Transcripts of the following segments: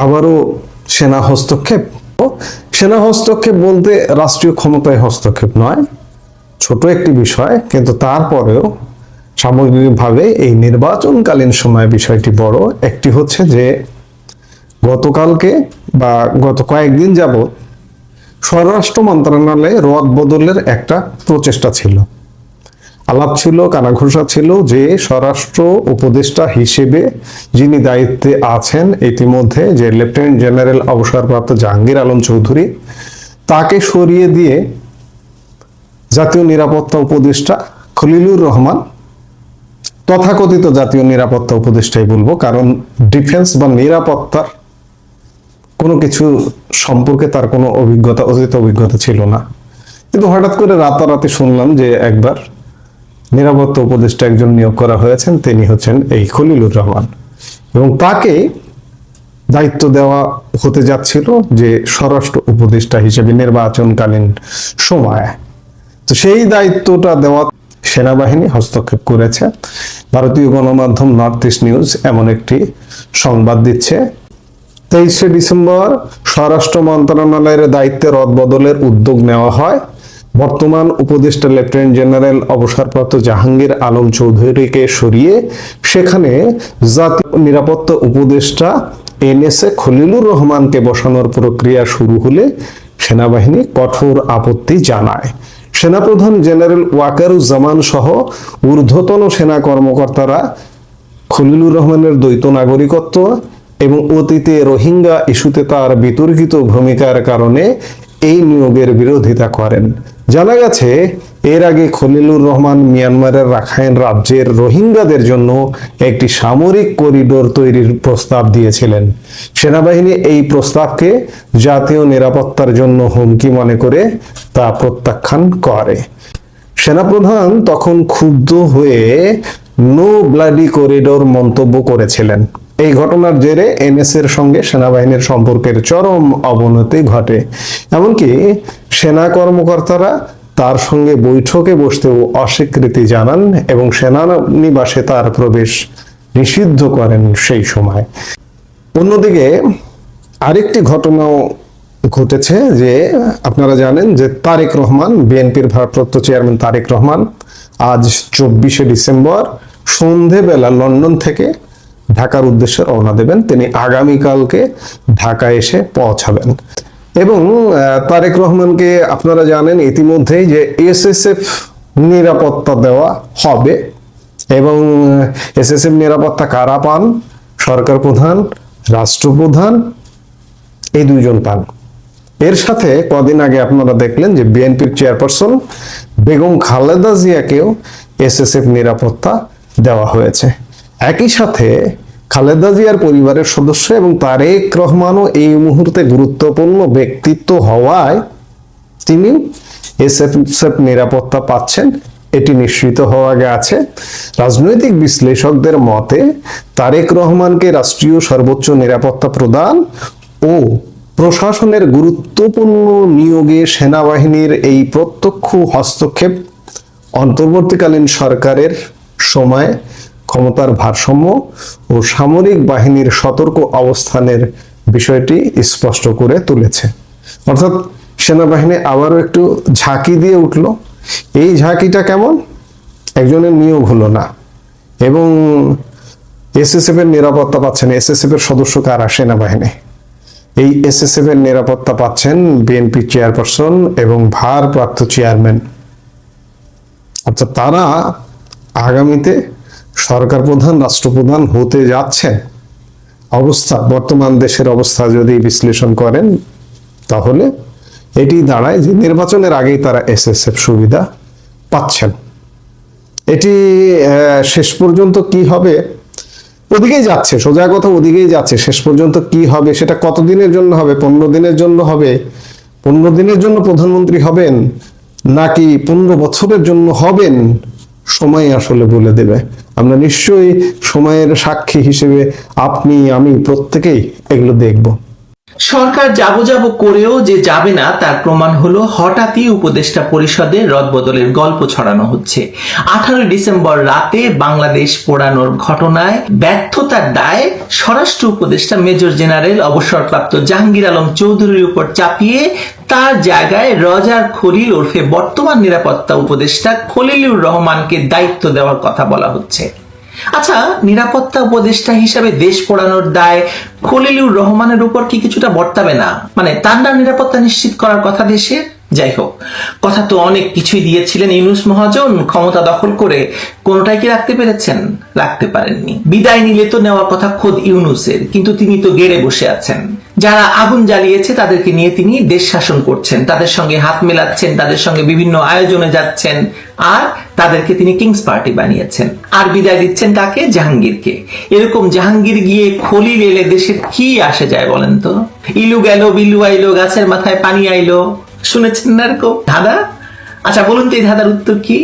আবারও সেনা হস্তক্ষেপ। সেনা হস্তক্ষেপ বলতে রাষ্ট্রীয় ক্ষমতায় হস্তক্ষেপ নয়, ছোট একটি বিষয়, কিন্তু তারপরেও সামগ্রিকভাবে এই নির্বাচনকালীন সময়ে বিষয়টি বড়। একটি হচ্ছে যে গতকালকে বা গত কয়েকদিন যাবৎ স্বরাষ্ট্র মন্ত্রণালয়ে রদ বদলের একটা প্রচেষ্টা ছিল, আলাপ ছিল, কানাঘুষা ছিল যে স্বরাষ্ট্র উপদেষ্টা হিসেবে যিনি দায়িত্বে আছেন ইতিমধ্যে, যে লেফটেন্যান্ট জেনারেল অবসরপ্রাপ্ত জাহাঙ্গীর আলম চৌধুরী, তাকে সরিয়ে দিয়ে জাতীয় নিরাপত্তা উপদেষ্টা খলিলুর রহমান, তথাকথিত জাতীয় নিরাপত্তা উপদেষ্টাই বলবো, কারণ ডিফেন্স বা নিরাপত্তার কোনো কিছু সম্পর্কে তার কোনো অভিজ্ঞতা, অতীত অভিজ্ঞতা ছিল না, কিন্তু হঠাৎ করে রাতারাতি শুনলাম যে একবার নিরাপত্তা উপদেষ্টা একজন নিয়োগ করা হয়েছেন, তিনি হচ্ছেন এই খলিলুর রহমান, এবং তাকে দায়িত্ব দেওয়া হতে যাচ্ছিল যে স্বরাষ্ট্র উপদেষ্টা হিসেবে নির্বাচনকালীন সময়ে। তো সেই দায়িত্বটা দেওয়া সেনাবাহিনী হস্তক্ষেপ করেছে। ভারতীয় গণমাধ্যম নর্থ ইস্ট নিউজ এমন একটি সংবাদ দিচ্ছে, 23শে ডিসেম্বর স্বরাষ্ট্র মন্ত্রণালয়ের দায়িত্বে রদবদলের উদ্যোগ নেওয়া হয়। বর্তমান উপদেষ্টা লেফটেন্যান্ট জেনারেল অবসরপ্রাপ্ত জাহাঙ্গীর আলম চৌধুরীকে সরিয়ে সেখানে জাতীয় নিরাপত্তা উপদেষ্টা এনএসএ খলিলুর রহমানকে বসানোর প্রক্রিয়া শুরু হলে সেনাবাহিনী কঠোর আপত্তি জানায়। সেনাপ্রধান জেনারেল ওয়াকারুজ্জামান সহ ঊর্ধ্বতন সেনা কর্মকর্তারা খলিলুর রহমানের দ্বৈত নাগরিকত্ব এবং অতীতে রোহিঙ্গা ইস্যুতে তার বিতর্কিত ভূমিকার কারণে এই নিয়োগের বিরোধিতা করেন। জানা গেছে এর আগে খলিলুর রহমান মিয়ানমারের রাখাইন রাজ্যের রোহিঙ্গাদের জন্য একটি সামরিক করিডোর তৈরির প্রস্তাব দিয়েছিলেন। সেনাবাহিনী এই প্রস্তাবকে জাতীয় নিরাপত্তার জন্য হুমকি মনে করে তা প্রত্যাখ্যান করে। সেনাপ্রধান তখন ক্ষুব্ধ হয়ে নো ব্লাডি করিডোর মন্তব্য করেছিলেন। এই ঘটনার জেরে এনএসএ এর সঙ্গে সেনাবাহিনীর সম্পর্কের চরম অবনতি ঘটে, এমনকি সেনা কর্মকর্তারা তার সঙ্গে বৈঠকে বসতেও অস্বীকৃতি জানান এবং সেনানিবাসে তার প্রবেশ নিষিদ্ধ করেন সেই সময়। অন্যদিকে আরেকটি ঘটনাও ঘটেছে, যে আপনারা জানেন যে তারেক রহমান, বিএনপির ভারপ্রাপ্ত চেয়ারম্যান তারেক রহমান আজ 24শে ডিসেম্বর সন্ধেবেলা লন্ডন থেকে ঢাকার উদ্দেশ্যে রওনা দেবেন। তিনি আগামীকালকে ঢাকায় এসে পৌঁছাবেন এবং তারেক রহমানকে আপনারা জানেন ইতিমধ্যেই যে এসএসএফ নিরাপত্তা দেওয়া হবে, এবং এসএসএফ নিরাপত্তা কারা পান? সরকার প্রধান, রাষ্ট্রপ্রধান, এই দুইজন পান। এর সাথে কদিন আগে আপনারা দেখলেন যে বিএনপির চেয়ারপারসন বেগম খালেদা জিয়াকেও এসএসএফ নিরাপত্তা দেওয়া হয়েছে। একই সাথে খালেদা জিয়ার পরিবারের সদস্য এবং তারেক রহমানও এই মুহূর্তে গুরুত্বপূর্ণ ব্যক্তিত্ব হওয়ায় তিনি এসএসএফ নিরাপত্তা পাচ্ছেন, এটি নিশ্চিত হওয়া গেছে। রাজনৈতিক বিশ্লেষকদের মতে তারেক রহমানকে রাষ্ট্রীয় সর্বোচ্চ নিরাপত্তা প্রদান ও প্রশাসনের গুরুত্বপূর্ণ নিয়োগে সেনাবাহিনীর এই প্রত্যক্ষ হস্তক্ষেপ অন্তর্বর্তীকালীন সরকারের সময় ক্ষমতার ভারসাম্য ও সামরিক বাহিনীর সতর্ক অবস্থানের বিষয়টি স্পষ্ট করে তুলেছে। অর্থাৎ সেনাবাহিনী আবারও একটু ঝাঁকি দিয়ে উঠল। এই ঝাঁকিটা কেমন? একজনের নিয়োগ হলো না এবং এসএসএফ এর নিরাপত্তা পাচ্ছেন। এসএসএফ এর সদস্য কারা? সেনাবাহিনী। এই এসএসএফ এর নিরাপত্তা পাচ্ছেন বিএনপি চেয়ারপারসন এবং ভারপ্রাপ্ত চেয়ারম্যান। আচ্ছা, তারা আগামীতে সরকার প্রধান, রাষ্ট্রপ্রধান হতে যাচ্ছেন। অবস্থা, বর্তমান দেশের অবস্থা যদি বিশ্লেষণ করেন তাহলে এটি দাঁড়ায় যে নির্বাচনের আগেই তারা এসএসএফ সুবিধা পাচ্ছেন। এটি শেষ পর্যন্ত কি হবে? ওদিকেই যাচ্ছে, সোজা কথা ওদিকেই যাচ্ছে। শেষ পর্যন্ত কি হবে সেটা কতদিনের জন্য হবে? 15 দিনের জন্য হবে? 15 দিনের জন্য প্রধানমন্ত্রী হবেন নাকি 15 বছরের জন্য হবেন? সময় আসলে বলে দেবে। আমরা নিশ্চয়ই সময়ের সাক্ষী হিসেবে আপনি, আমি প্রত্যেকেই এগুলো দেখব। সরকার যাবো করেও যে যাবে না তার প্রমাণ হলো হঠাৎই উপদেষ্টা পরিষদে রদবদলের গল্প ছড়ানো হচ্ছে। 18 ডিসেম্বর রাতে বাংলাদেশ পোড়ানোর ঘটনায় ব্যর্থতার দায় স্বরাষ্ট্র উপদেষ্টা মেজর জেনারেল অবসরপ্রাপ্ত জাহাঙ্গীর আলম চৌধুরীর উপর চাপিয়ে তার জায়গায় রজার খলিল ওরফে বর্তমান নিরাপত্তা উপদেষ্টা খলিলুর রহমানকে দায়িত্ব দেওয়ার কথা বলা হচ্ছে। আচ্ছা, নিরাপত্তা উপদেষ্টা হিসাবে দেশ পোড়ানোর দায় খলিলুর রহমানের উপর কি কিছুটা বর্তাবে না? মানে তার না নিরাপত্তা নিশ্চিত করার কথা দেশের? যাই হোক, কথা তো অনেক কিছুই দিয়েছিলেন ইউনূস মহাজন ক্ষমতা দখল করে, কোনোটাই কি রাখতে পেরেছেন? রাখতে পারেননি। বিদায় নিলে তো নেওয়ার কথা খোদ ইউনূসের, কিন্তু তিনি তো গেড়ে বসে আছেন। যারা আগুন জ্বালিয়েছে তাদেরকে নিয়ে তিনি দেশ শাসন করছেন, তাদের সঙ্গে হাত মেলাচ্ছেন, তাদের সঙ্গে বিভিন্ন আয়োজনে যাচ্ছেন, আর তাদেরকে তিনি কিংস পার্টি বানিয়েছেন। আর বিদায় দিচ্ছেন কাকে? জাহাঙ্গীরকে। এরকম জাহাঙ্গীর গিয়ে খলিল এলে দেশের কি আসে যায় বলেন তো? ইলু গেল বিলু আইলো, গাছের মাথায় পানি আইলো, শুনেছেন না এরকম ধাঁধা? আচ্ছা বলুন তো এই ধাঁধার উত্তর কি?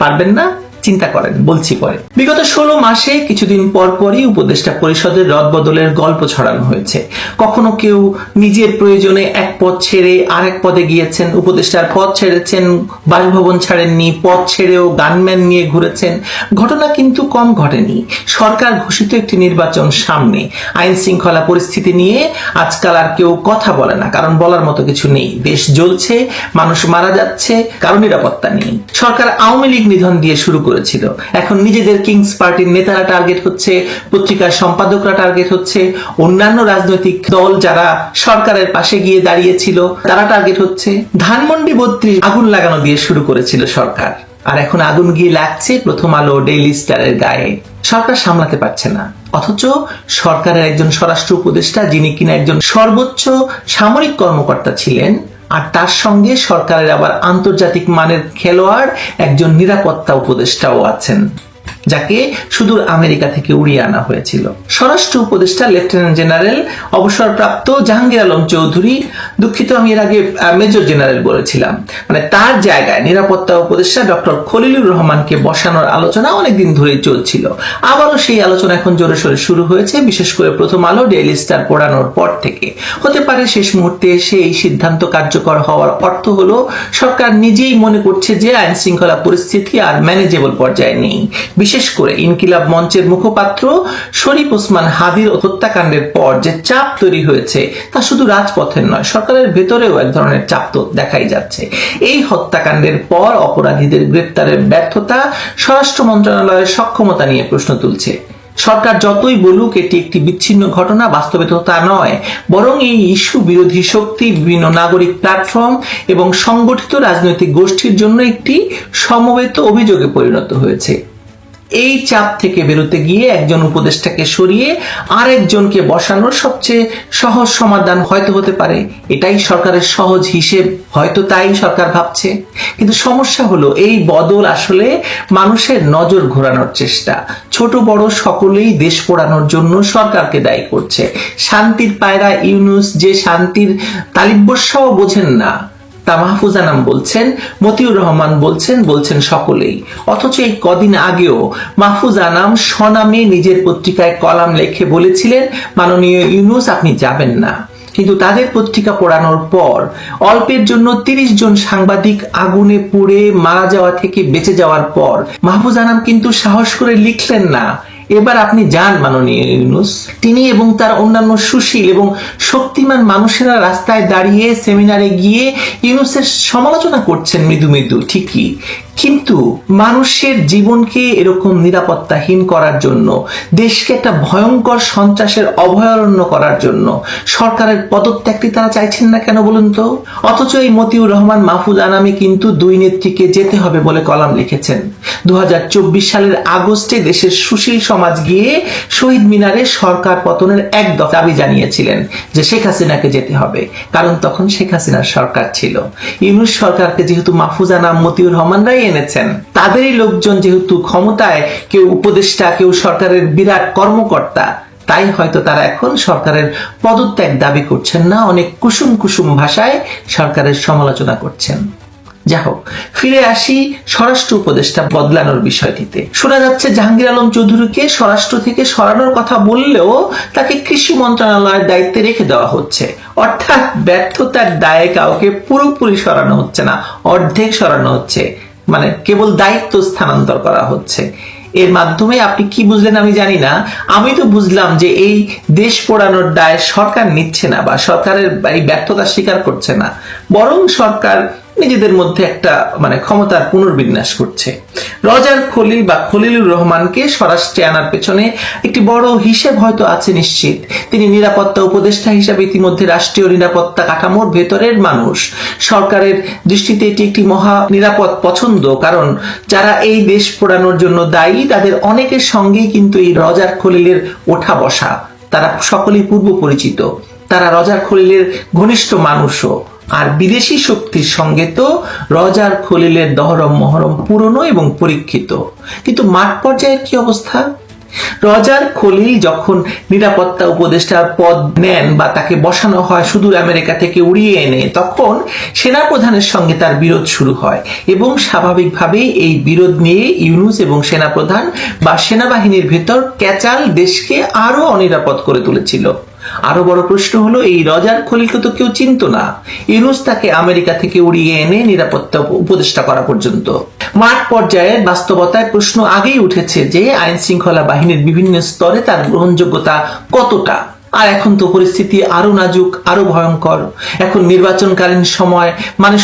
পারবেন না? চিন্তা করেন, বলছি পরে। বিগত 16 মাসে কিছুদিন পর পরই উপদেষ্টা পরিষদের রদবদলের গল্প ছড়ানো হয়েছে। কখনো কেউ নিজের প্রয়োজনে এক পদ ছেড়ে আরেক পদে গিয়েছেন, উপদেষ্টার পদ ছেড়েছেন, বাসভবন ছাড়েননি, পদ ছেড়েও গানম্যান নিয়ে ঘুরেছেন। ঘটনা কিন্তু কম ঘটেনি। সরকার ঘোষিত একটি নির্বাচন সামনে, আইন শৃঙ্খলা পরিস্থিতি নিয়ে আজকাল আর কেউ কথা বলে না, কারণ বলার মতো কিছু নেই। দেশ জ্বলছে, মানুষ মারা যাচ্ছে, কারণ নিরাপত্তা নেই। সরকার আওয়ামী লীগ নিধন দিয়ে শুরু করেছিল, এখন নিজেদের কিংস পার্টির নেতারা টার্গেট হচ্ছে, পত্রিকার সম্পাদকরা টার্গেট হচ্ছে, অন্যান্য রাজনৈতিক দল যারা সরকারের পাশে গিয়ে দাঁড়িয়েছিল তারা টার্গেট হচ্ছে। ধানমন্ডি 32 আগুন লাগানো দিয়ে শুরু করেছিল সরকার, আর এখন আগুন গিয়ে লাগছে প্রথম আলো, ডেইলি স্টারের গায়ে। সরকার সামলাতে পারছে না, অথচ সরকারের একজন স্বরাষ্ট্র উপদেষ্টা, যিনি কিনা একজন সর্বোচ্চ সামরিক কর্মকর্তা ছিলেন, আর তার সঙ্গে সরকারের আবার আন্তর্জাতিক মানের খেলোয়াড় একজন নিরাপত্তা উপদেষ্টাও আছেন, যাকে সুদূর আমেরিকা থেকে উড়িয়ে আনা হয়েছিল। স্বরাষ্ট্র উপদেষ্টা লেফটেন্যান্ট জেনারেল অবসরপ্রাপ্ত জাহাঙ্গীর আলম চৌধুরী, দুঃখিত আমি এর আগে মেজর জেনারেল বলেছিলাম, মানে তার জায়গায় নিরাপত্তা উপদেষ্টা ডক্টর খলিলুর রহমানকে বসানোর আলোচনা অনেকদিন ধরেই চলছিল। আবারও সেই আলোচনা এখন জোরে সোরে শুরু হয়েছে, বিশেষ করে প্রথম আলো, ডেইলি স্টার পড়ানোর পর থেকে। হতে পারে শেষ মুহূর্তে এসে এই সিদ্ধান্ত কার্যকর হওয়ার অর্থ হলো সরকার নিজেই মনে করছে যে আইন শৃঙ্খলা পরিস্থিতি আর ম্যানেজেবল পর্যায়ে নেই। বিশেষ করে ইনকিলাব মঞ্চের মুখপাত্র শরীফ ওসমান হাদির হত্যাকাণ্ডের পর যে চাপ তৈরি হয়েছে তা শুধু রাজপথের নয়, সরকারের ভেতরেও এক ধরনের চাপ তো দেখাই যাচ্ছে। এই হত্যাকাণ্ডের পর অপরাধীদের গ্রেপ্তারের ব্যর্থতা স্বরাষ্ট্র মন্ত্রণালয়ের সক্ষমতা নিয়ে প্রশ্ন তুলছে। সরকার যতই বলুক এটি একটি বিচ্ছিন্ন ঘটনা, বাস্তবে তো তা নয়, বরং এই ইস্যু বিরোধী শক্তি, বিভিন্ন নাগরিক প্ল্যাটফর্ম এবং সংগঠিত রাজনৈতিক গোষ্ঠীর জন্য একটি সমবেত অভিযোগে পরিণত হয়েছে। এই চাপ থেকে বেরোতে গিয়ে একজন উপদেষ্টাকে সরিয়ে আরেকজনকে বসানোর সবচেয়ে সহজ সমাধান হয়তো হতে পারে, এটাই সরকারের সহজ হিসেব, হয়তো তাই সরকার ভাবছে। কিন্তু সমস্যা হলো এই বদল আসলে মানুষের নজর ঘোরানোর চেষ্টা। ছোট বড় সকলেই দেশ পোড়ানোর জন্য সরকারকে দায়ী করছে। শান্তির পায়রা ইউনূস যে শান্তির তালিব্যস্যাও বোঝেন না, তা মাহফুজ আনাম বলছেন, মতিউর রহমান বলছেন সকলেই। অথচ এই কদিন আগেও মাহফুজ আনাম স্বনামে নিজের পত্রিকায় কলাম লিখে বলেছিলেন, মাননীয় ইউনূস আপনি যাবেন না। কিন্তু তাদের পত্রিকা পড়ানোর পর অল্পের জন্য 30 জন সাংবাদিক আগুনে পুড়ে মারা যাওয়া থেকে বেঁচে যাওয়ার পর মাহফুজ আনাম কিন্তু সাহস করে লিখলেন না, এবার আপনি যান মাননীয় ইউনূস। তিনি এবং তার অন্যান্য সুশীল এবং শক্তিমান মানুষেরা রাস্তায় দাঁড়িয়ে সেমিনারে গিয়ে ইউনূসের সমালোচনা করছেন মৃদু মৃদু, ঠিকই, কিন্তু মানুষের জীবনকে এরকম নিরাপত্তাহীন করার জন্য, দেশকে একটা ভয়ঙ্কর সন্ত্রাসের অভয়ারণ্য করার জন্য সরকারের পদত্যাগটি তারা চাইছেন না কেন বলুন তো? অথচ এই মতিউর রহমান, মাহফুজ আনামে কিন্তু দুই নেত্রীকে যেতে হবে বলে কলাম লিখেছেন। 2024 সালের আগস্টে দেশের সুশীল সমাজ গিয়ে শহীদ মিনারে সরকার পতনের এক দাবি জানিয়েছিলেন যে শেখ হাসিনাকে যেতে হবে, কারণ তখন শেখ হাসিনার সরকার ছিল। ইউনূস সরকারকে যেহেতু মাহফুজ আনাম, মতিউর রহমানরাই এনেছেন, তাদেরই লোকজন যেহেতু ক্ষমতায়, কেউ উপদেষ্টা, কেউ সরকারের বিরাট কর্মকর্তা, তাই হয়তো তারা এখন সরকারের পদত্যাগ দাবি করছেন না, অনেক কুসুম কুসুম ভাষায় সরকারের সমালোচনা করছেন। যা হোক, ফিরে আসি স্বরাষ্ট্র উপদেষ্টা বদলানোর বিষয়টিতে। শোনা যাচ্ছে জাহাঙ্গীর আলম চৌধুরীকে স্বরাষ্ট্র থেকে সরানোর কথা বললেও তাকে কৃষি মন্ত্রণালয়ের দায়িত্বে রেখে দেওয়া হচ্ছে। অর্থাৎ ব্যর্থতার দায়ে কাউকে পুরোপুরি সরানো হচ্ছে না, অর্ধেক সরানো হচ্ছে, মানে কেবল দায়িত্ব স্থানান্তর করা হচ্ছে। এর মাধ্যমে আপনি কি বুঝলেন আমি জানি না, আমি তো বুঝলাম যে এই দেশ পোড়ানোর দায় সরকার নিচ্ছে না বা সরকারের এই ব্যর্থতা স্বীকার করছে না, বরং সরকার নিজেদের মধ্যে একটা ক্ষমতার পুনর্বিন্যাস করছে। রজার খলিল বা খলিলুর রহমানকে স্বরাষ্ট্রে আনার পেছনে একটি বড় হিসেব হয়তো আছে নিশ্চিত। তিনি নিরাপত্তা উপদেষ্টা হিসাবে ইতিমধ্যে রাষ্ট্রীয় নিরাপত্তা কাঠামোর ভেতরের মানুষ। সরকারের দৃষ্টিতে এটি একটি মহা নিরাপদ পছন্দ, কারণ যারা এই দেশ পোড়ানোর জন্য দায়ী তাদের অনেকের সঙ্গেই কিন্তু এই রজার খলিলের ওঠা বসা, তারা সকলেই পূর্ব পরিচিত, তারা রজার খলিলের ঘনিষ্ঠ মানুষও। আর বিদেশি শক্তির সঙ্গে তো রজার খলিলের দহরম মহরম পুরনো এবং পরীক্ষিত। কিন্তু মাঠ পর্যায়ের কি অবস্থা? রজার খলিল যখন নিরাপত্তা উপদেষ্টার পদ নেন বা তাকে বসানো হয় সুদূর আমেরিকা থেকে উড়িয়ে এনে, তখন সেনাপ্রধানের সঙ্গে তার বিরোধ শুরু হয় এবং স্বাভাবিকভাবেই এই বিরোধ নিয়ে ইউনূস এবং সেনাপ্রধান বা সেনাবাহিনীর ভেতর ক্যাচাল দেশকে আরো অনিরাপদ করে তুলেছিল। আরো বড় প্রশ্ন হলো, এই রজার খলিলকে তো কেউ চিনত না, ইউনূস তাকে আমেরিকা থেকে উড়িয়ে এনে নিরাপত্তা উপদেষ্টা করা পর্যন্ত। মাঠ পর্যায়ের বাস্তবতায় প্রশ্ন আগেই উঠেছে যে আইন শৃঙ্খলা বাহিনীর বিভিন্ন স্তরে তার গ্রহণযোগ্যতা কতটা। আর এখন তো পরিস্থিতি আরো নাজুক, আরো ভয়ঙ্কর। এখন নির্বাচনকালীন সময়,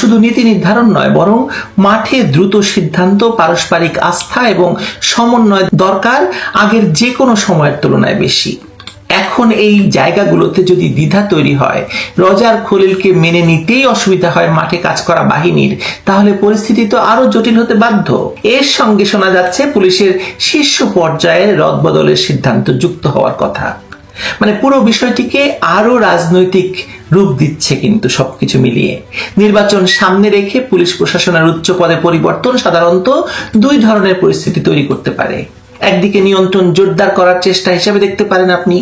শুধু নীতি নির্ধারণ নয়, বরং মাঠে দ্রুত সিদ্ধান্ত, পারস্পরিক আস্থা এবং সমন্বয় দরকার আগের যে কোনো সময়ের তুলনায় বেশি। এখন এই জায়গাগুলোতে যদি দ্বিধা তৈরি হয়, রজার খলিলকে মেনে নিতেই অসুবিধা হয় মাঠে কাজ করা বাহিনীর, তাহলে পরিস্থিতি তো আরো জটিল হতে বাধ্য। এর সঙ্গে শোনা যাচ্ছে পুলিশের শীর্ষ পর্যায়ে রদবদলের সিদ্ধান্ত যুক্ত হওয়ার কথা। পুরো বিষয়টিকে আরো রাজনৈতিক রূপ দিচ্ছে কিন্তু সবকিছু মিলিয়ে। নির্বাচন সামনে রেখে পুলিশ প্রশাসনের উচ্চ পদে পরিবর্তন সাধারণত দুই ধরনের পরিস্থিতি তৈরি করতে পারে। একদিকে নিয়ন্ত্রণ জোরদার করার চেষ্টা হিসেবে দেখতে পারেন আপনি,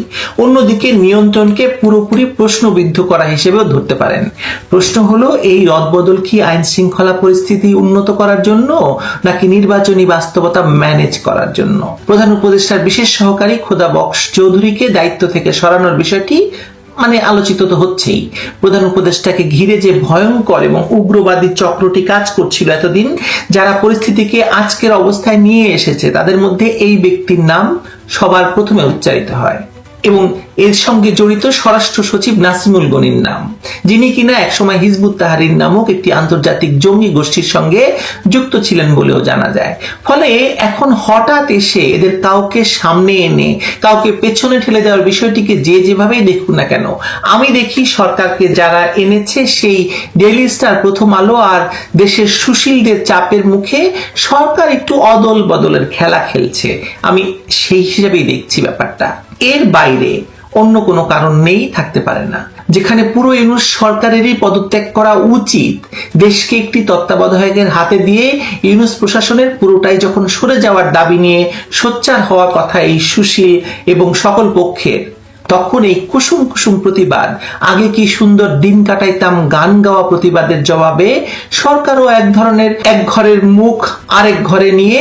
অন্যদিকে নিয়ন্ত্রণকে পুরোপুরি প্রশ্নবিদ্ধ করা হিসেবেও ধরতে পারেন। প্রশ্ন হলো, এই রদবদল কি আইন শৃঙ্খলা পরিস্থিতি উন্নত করার জন্য নাকি নির্বাচনী বাস্তবতা ম্যানেজ করার জন্য? প্রধান উপদেষ্টার বিশেষ সহকারী খোদা বক্স চৌধুরীকে দায়িত্ব থেকে সরানোর বিষয়টি আলোচিত তো হচ্ছেই। প্রধান উপদেষ্টাকে ঘিরে যে ভয়ঙ্কর এবং উগ্রবাদী চক্রটি কাজ করছিল এতদিন, যারা পরিস্থিতিকে আজকের অবস্থায় নিয়ে এসেছে, তাদের মধ্যে এই ব্যক্তির নাম সবার প্রথমে উচ্চারিত হয় এবং এর সঙ্গে জড়িত স্বরাষ্ট্র সচিব নাসিমুল গনির নাম, যিনি কিনা একসময় হিজবুত তাহরির নামক একটি আন্তর্জাতিক জঙ্গি গোষ্ঠীর সঙ্গে যুক্ত ছিলেন বলেও জানা যায়। ফলে এখন হঠাৎ এসে এদের কাউকে সামনে এনে কাউকে পেছনে ঠেলে দেওয়ার বিষয়টিকে যে যেভাবেই দেখুন না কেন, আমি দেখি সরকারকে যারা এনেছে সেই ডেইলি স্টার, প্রথম আলো আর দেশের সুশীলদের চাপের মুখে সরকার একটু অদল বদলের খেলা খেলছে। আমি সেই হিসেবেই দেখছি ব্যাপারটা। এর বাইরে অন্য কোনো কারণ নেই, থাকতে পারে না। যেখানে পুরো ইউনূস সরকারেরই পদত্যাগ করা উচিত, দেশকে একটি তত্ত্বাবধায়কের হাতে দিয়ে ইউনূস প্রশাসনের পুরোটাই যখন সরে যাওয়ার দাবি নিয়ে সোচ্চার হওয়ার কথা এই সুশীল এবং সকল পক্ষের, তখন এই কুসুম কুসুম প্রতিবাদ, আগে কি সুন্দর দিন কাটাইতাম গান গাওয়া প্রতিবাদের জবাবে সরকারও এক ধরনের এক ঘরের মুখ আরেক ঘরে নিয়ে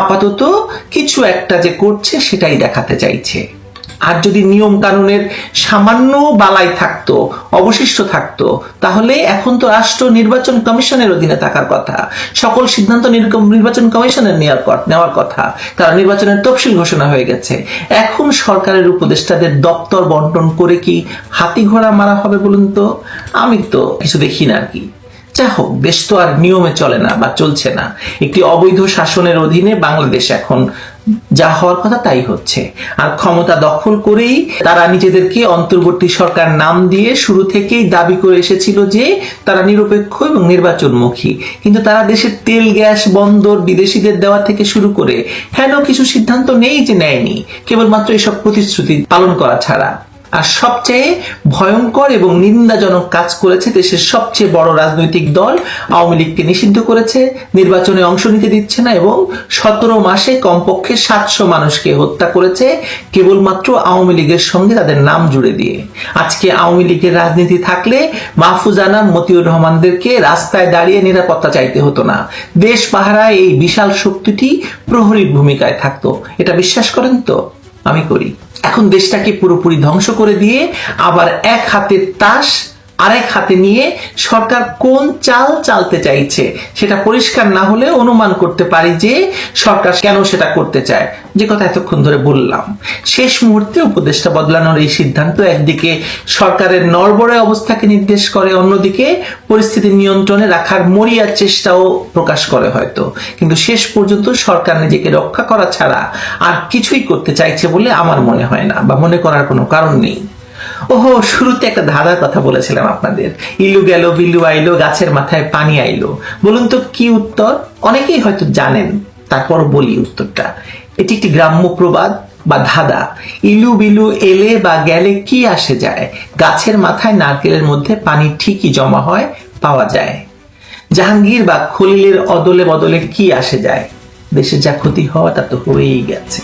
আপাতত কিছু একটা যে করছে সেটাই দেখাতে চাইছে। আর যদি নিয়ম কানুনের সামান্য বালাই থাকতো, অবশিষ্ট থাকতো, তাহলে এখন তো রাষ্ট্র নির্বাচন কমিশনের অধীনে থাকার কথা, সকল সিদ্ধান্ত নির্বাচন কমিশনের নেওয়ার কথা, কারণ নির্বাচনের তফসিল ঘোষণা হয়ে গেছে। এখন সরকারের উপদেষ্টাদের দপ্তর বন্টন করে কি হাতি ঘোড়া মারা হবে বলুন তো? আমি তো কিছু দেখি না আর কি। যা হোক, দেশ তো আর নিয়মে চলে না বা চলছে না। একটি অবৈধ শাসনের অধীনে বাংলাদেশ এখন যা হওয়ার কথা তাই হচ্ছে। আর ক্ষমতা দখল করেই তারা নিজেদেরকে অন্তর্বর্তী সরকার নাম দিয়ে শুরু থেকেই দাবি করে এসেছিল যে তারা নিরপেক্ষ এবং নির্বাচনমুখী। কিন্তু তারা দেশের তেল, গ্যাস, বন্দর বিদেশিদের দেওয়া থেকে শুরু করে হেন কিছু সিদ্ধান্ত নেই যে নেয়নি, কেবলমাত্র এসব প্রতিশ্রুতি পালন করা ছাড়া। আর সবচেয়ে ভয়ঙ্কর এবং নিন্দাজনক কাজ করেছে দেশের সবচেয়ে বড় রাজনৈতিক দল আওয়ামী লীগকে নিষিদ্ধ করেছে, নির্বাচনে অংশ নিতে দিচ্ছে না এবং 17 মাসে কমপক্ষে 700 মানুষকে হত্যা করেছে কেবলমাত্র আওয়ামী লীগের সঙ্গে তাদের নাম জুড়ে দিয়ে। আজকে আওয়ামী লীগের রাজনীতি থাকলে মাহফুজানা, মতিউর রহমানদেরকে রাস্তায় দাঁড়িয়ে নিরাপত্তা চাইতে হতো না, দেশ পাহারায় এই বিশাল শক্তিটি প্রহরীর ভূমিকায় থাকতো। এটা বিশ্বাস করেন তো? আমি করি। এখন দেশটাকে পুরোপুরি ধ্বংস করে দিয়ে আবার এক হাতে তাস আরেক হাতে নিয়ে সরকার কোন চাল চালতে চাইছে সেটা পরিষ্কার না হলে অনুমান করতে পারি যে সরকার কেন সেটা করতে চায়, যে কথা এতক্ষণ ধরে বললাম। শেষ মুহূর্তে উপদেষ্টা বদলানোর এই সিদ্ধান্ত একদিকে সরকারের নড়বড়ে অবস্থাকে নির্দেশ করে, অন্যদিকে পরিস্থিতি নিয়ন্ত্রণে রাখার মরিয়ার চেষ্টাও প্রকাশ করে হয়তো, কিন্তু শেষ পর্যন্ত সরকার নিজেকে রক্ষা করা ছাড়া আর কিছুই করতে চাইছে বলে আমার মনে হয় না, বা মনে করার কোনো কারণ নেই। ওহো, শুরুতে একটা ধাঁধার কথা বলেছিলাম আপনাদের, ইলু গেল বিলু আইলো, গাছের মাথায় পানি আইলো। বলুন তো কি উত্তর? অনেকেই হয়তো জানেন, তারপর বলি উত্তরটা। এটি একটি গ্রাম্য প্রবাদ বা ধাঁধা। ইলু বিলু এলে বা গেলে কি আসে যায়, গাছের মাথায় নারকেলের মধ্যে পানি ঠিকই জমা হয়, পাওয়া যায়। জাহাঙ্গীর বা খলিলের অদলে বদলে কি আসে যায়, দেশের যা ক্ষতি হওয়া তা তো হয়েই গেছে।